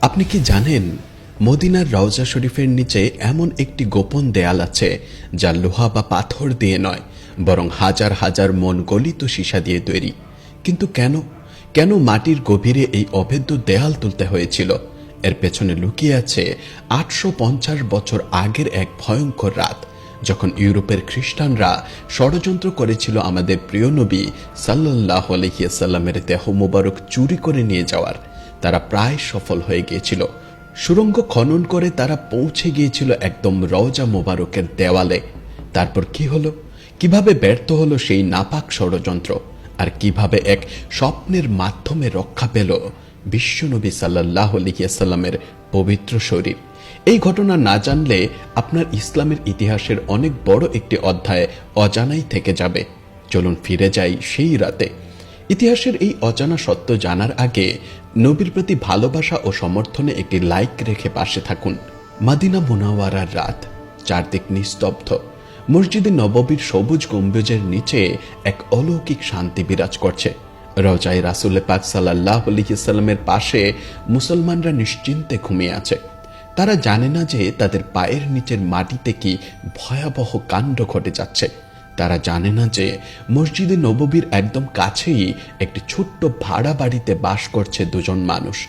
আপনি কি জানেন মদিনার রওজা শরীফের নিচে এমন একটি গোপন দেয়াল আছে যা লোহা বা পাথর দিয়ে নয়, বরং হাজার হাজার মন গলিত সীসা দিয়ে তৈরি। কিন্তু কেন কেন মাটির গভীরে এই অভেদ্য দেয়াল তুলতে হয়েছিল? এর পেছনে লুকিয়ে আছে ৮৫০ বছর আগের এক ভয়ঙ্কর রাত, যখন ইউরোপের খ্রিস্টানরা ষড়যন্ত্র করেছিল আমাদের প্রিয় নবী সাল্লাল্লাহু আলাইহি ওয়াসাল্লামের দেহ মোবারক চুরি করে নিয়ে যাওয়ার। তারা প্রায় সফল হয়ে গিয়েছিল। সুড়ঙ্গ খনন করে তারা পৌঁছে গিয়েছিল একদম রওজা মোবারকের দেওয়ালে। তারপর কি হলো? কিভাবে ব্যর্থ হলো সেই নাপাক ষড়যন্ত্র? আর কিভাবে এক স্বপ্নের মাধ্যমে রক্ষা পেল বিশ্বনবী সাল্লাল্লাহু আলাইহি ওয়াসাল্লামের পবিত্র শরীর? এই ঘটনা না জানলে আপনার ইসলামের ইতিহাসের অনেক বড় একটি অধ্যায় অজানাই থেকে যাবে। চলুন ফিরে যাই সেই রাতে। ইতিহাসের এই অজানা সত্য জানার আগে নবীর প্রতি ভালোবাসা ও সমর্থনে একটি লাইক রেখে পাশে থাকুন। মদিনা মুনাওয়ারার রাত, চারদিক নিস্তব্ধ। মসজিদে নববীর সবুজ গম্বুজের নিচে এক অলৌকিক শান্তি বিরাজ করছে। রওজায়ে রাসূল পাক সাল্লাল্লাহু আলাইহি ওয়াসাল্লামের পাশে মুসলমানরা নিশ্চিন্তে ঘুমিয়ে আছে। তারা জানে না যে তাদের পায়ের নিচের মাটিতে কি ভয়াবহ কাণ্ড ঘটে যাচ্ছে। তারা জানে না যে মসজিদে নববীর একদম কাছেই একটি ছোট্ট ভাড়া বাড়িতে বাস করছে দুজন মানুষ।